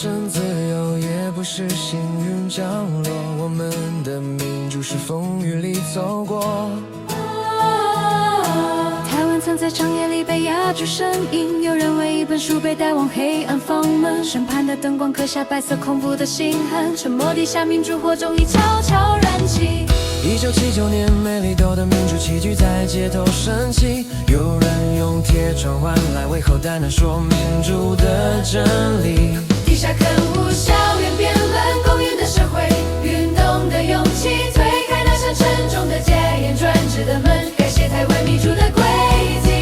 生自由，也不是幸运降落。我们的民主是风雨里走过。台湾曾在长夜里被压制声音，有人为一本书被带往黑暗房门，审判的灯光刻下白色恐怖的心痕，沉默底下民主火种已悄悄燃起。1979年，美丽岛的民主齐聚在街头升起，有人用铁窗换来为后代难说民主的真理。地下坑污校园变冷，公园的社会运动的勇气，推开那扇沉重的戒严专制的门，改写台湾民主的轨迹。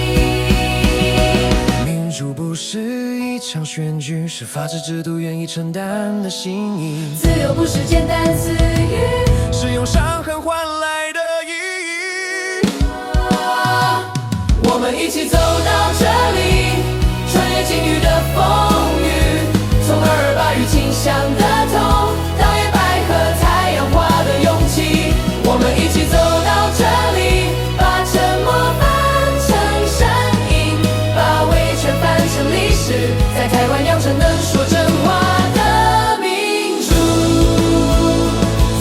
民主不是一场选举，是法治制度愿意承担的心意。自由不是简单词语，是用伤痕换来的意义。我们一起走到这里，穿越禁欲的风雨，从228雨倾向的痛，到野百合太阳花的勇气。我们一起走到这里，把沉默翻成声音，把威权翻成历史，在台湾养成能说真话的民主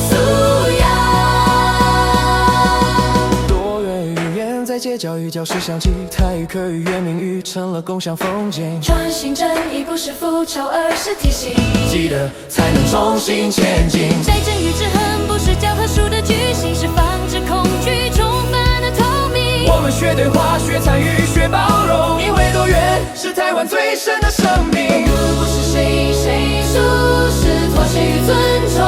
素养。多元语言在街角与教室响起，台语、客语、原民语成了共享风景。传信正义不是复仇，而是提醒，记得才能重新前进。摘正与制衡不是教科书的句型，是防止恐惧充分的透明。我们学对话，学参与，学包容，因为多元是台湾最深的生命。不是谁赢谁输，是妥协与尊重，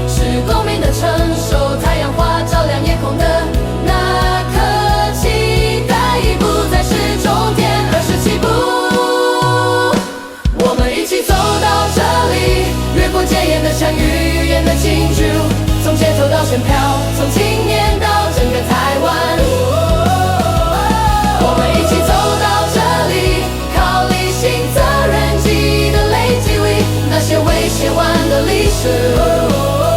是公民的成熟。太阳花照亮夜空的那颗期待，已不再是终点，而是起步。我们一起走到这里，越过戒严的墙与语言的禁区，从街头到选票，从青年到整个台湾。我们一起走到这里，靠理性责任记忆的累积里，那些未写完的历史，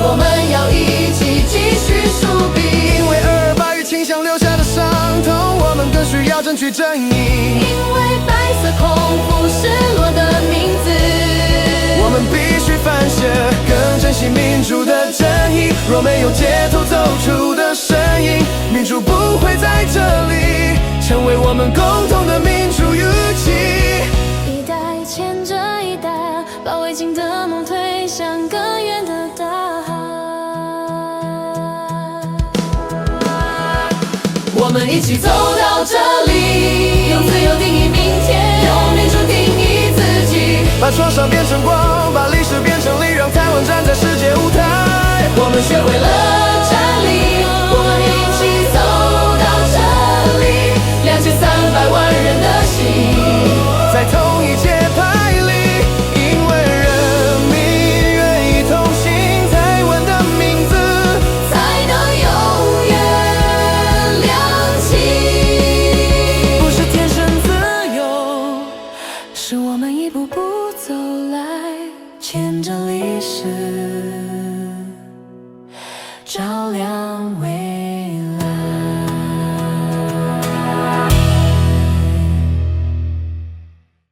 我们要一起继续树笔。因为228雨倾向留下的伤痛，我们更需要争取正义。因为白色恐怖失落的名字，我们必须反射，更珍惜民主的正义。若没有街头走出的声音，民主不会在这里成为我们共同的民主武器。一代牵着一代，把未尽的梦推向更远的大海。我们一起走到这里，用自由定义明天，用民主定义自己，把创伤变成光，把历史变成力，让台湾站在世界舞台。我们学会了站立，我们一起走到这里，2300万人的心，在同一节拍里，因为人民愿意同行，台湾的名字才能永远亮起。不是天生自由，是我们一步步走来，牵着历史，照亮未